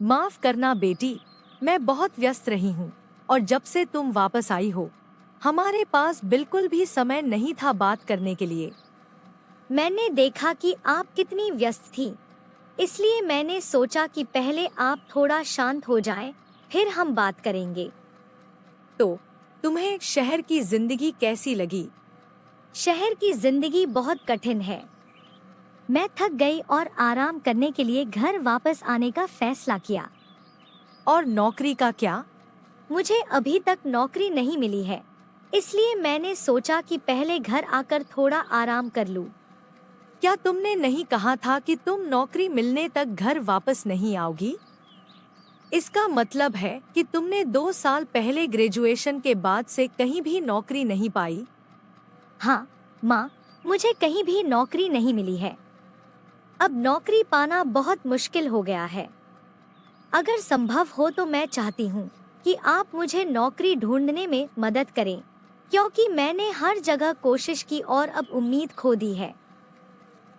माफ करना बेटी, मैं बहुत व्यस्त रही हूँ और जब से तुम वापस आई हो हमारे पास बिल्कुल भी समय नहीं था बात करने के लिए। मैंने देखा कि आप कितनी व्यस्त थी, इसलिए मैंने सोचा कि पहले आप थोड़ा शांत हो जाएं, फिर हम बात करेंगे। तो तुम्हें शहर की जिंदगी कैसी लगी? शहर की जिंदगी बहुत कठिन है। मैं थक गई और आराम करने के लिए घर वापस आने का फैसला किया। और नौकरी का क्या? मुझे अभी तक नौकरी नहीं मिली है, इसलिए मैंने सोचा कि पहले घर आकर थोड़ा आराम कर लूं। क्या तुमने नहीं कहा था कि तुम नौकरी मिलने तक घर वापस नहीं आओगी? इसका मतलब है कि तुमने 2 साल पहले ग्रेजुएशन के बाद से कहीं भी नौकरी नहीं पाई। हाँ माँ, मुझे कहीं भी नौकरी नहीं मिली है। अब नौकरी पाना बहुत मुश्किल हो गया है। अगर संभव हो तो मैं चाहती हूँ कि आप मुझे नौकरी ढूंढने में मदद करें, क्योंकि मैंने हर जगह कोशिश की और अब उम्मीद खो दी है।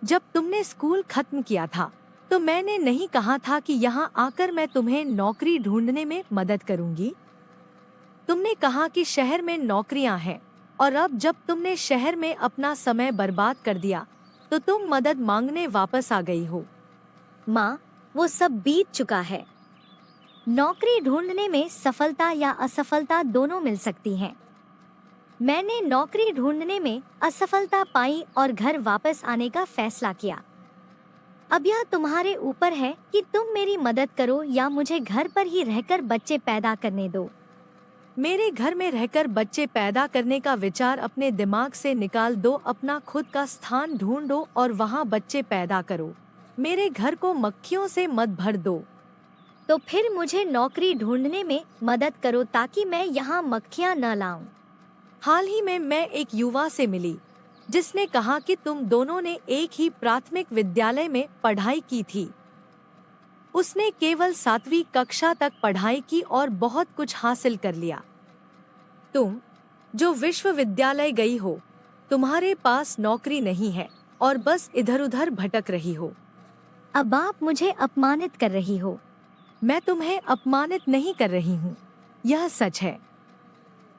जब तुमने स्कूल खत्म किया था तो मैंने नहीं कहा था कि यहाँ आकर मैं तुम्हें नौकरी ढूंढने में मदद करूंगी। तुमने कहा कि शहर में नौकरियां हैं और अब जब तुमने शहर में अपना समय बर्बाद कर दिया तो तुम मदद मांगने वापस आ गई हो। माँ, वो सब बीत चुका है। नौकरी ढूंढने में सफलता या असफलता दोनों मिल सकती हैं। मैंने नौकरी ढूंढने में असफलता पाई और घर वापस आने का फैसला किया। अब यह तुम्हारे ऊपर है कि तुम मेरी मदद करो या मुझे घर पर ही रहकर बच्चे पैदा करने दो। मेरे घर में रहकर बच्चे पैदा करने का विचार अपने दिमाग से निकाल दो। अपना खुद का स्थान ढूंढो और वहाँ बच्चे पैदा करो। मेरे घर को मक्खियों से मत भर दो। तो फिर मुझे नौकरी ढूंढने में मदद करो ताकि मैं यहाँ मक्खियाँ न लाऊं। हाल ही में मैं एक युवा से मिली जिसने कहा कि तुम दोनों ने एक ही प्राथमिक विद्यालय में पढ़ाई की थी। उसने केवल 7वीं कक्षा तक पढ़ाई की और बहुत कुछ हासिल कर लिया। तुम जो विश्वविद्यालय गई हो, तुम्हारे पास नौकरी नहीं है और बस इधर-उधर भटक रही हो। अब आप मुझे अपमानित कर रही हो। मैं तुम्हें अपमानित नहीं कर रही हूँ, यह सच है।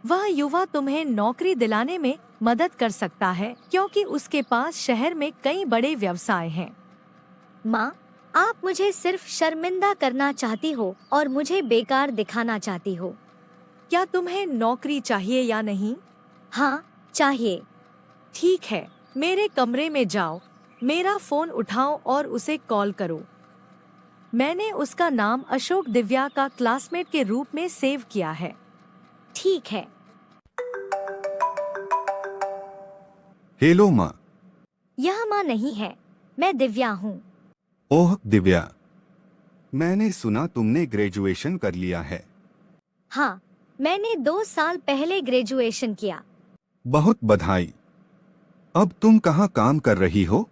वह युवा तुम्हें नौकरी दिलाने में मदद कर सकता है क्योंकि उसके पास शहर में कई बड़े व्यवसाय हैं। माँ, आप मुझे सिर्फ शर्मिंदा करना चाहती हो और मुझे बेकार दिखाना चाहती हो। क्या तुम्हें नौकरी चाहिए या नहीं? हाँ, चाहिए। ठीक है, मेरे कमरे में जाओ, मेरा फोन उठाओ और उसे कॉल करो। मैंने उसका नाम अशोक दिव्या का क्लासमेट के रूप में सेव किया है। ठीक है। हेलो माँ। यह माँ नहीं है, मैं दिव्या हूँ। ओह दिव्या, मैंने सुना तुमने ग्रेजुएशन कर लिया है। हाँ, मैंने 2 साल पहले ग्रेजुएशन किया। बहुत बधाई। अब तुम कहाँ काम कर रही हो?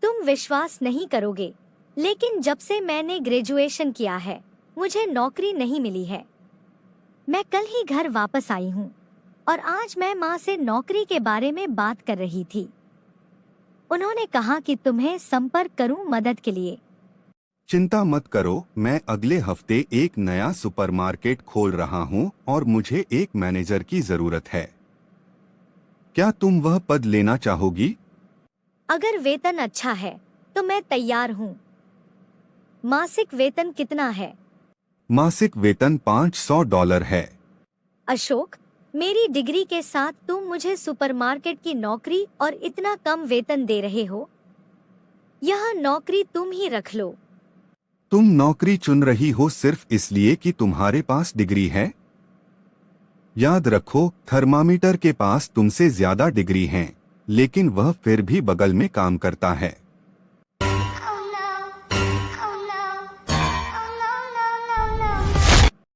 तुम विश्वास नहीं करोगे, लेकिन जब से मैंने ग्रेजुएशन किया है मुझे नौकरी नहीं मिली है। मैं कल ही घर वापस आई हूँ और आज मैं माँ से नौकरी के बारे में बात कर रही थी। उन्होंने कहा कि तुम्हें संपर्क करूँ मदद के लिए। चिंता मत करो, मैं अगले हफ्ते एक नया सुपरमार्केट खोल रहा हूँ और मुझे एक मैनेजर की जरूरत है। क्या तुम वह पद लेना चाहोगी? अगर वेतन अच्छा है तो मैं तैयार हूँ। मासिक वेतन कितना है? मासिक वेतन $500 है। अशोक, मेरी डिग्री के साथ तुम मुझे सुपरमार्केट की नौकरी और इतना कम वेतन दे रहे हो। यह नौकरी तुम ही रख लो। तुम नौकरी चुन रही हो सिर्फ इसलिए कि तुम्हारे पास डिग्री है? याद रखो, थर्मामीटर के पास तुमसे ज्यादा डिग्री हैं, लेकिन वह फिर भी बगल में काम करता है।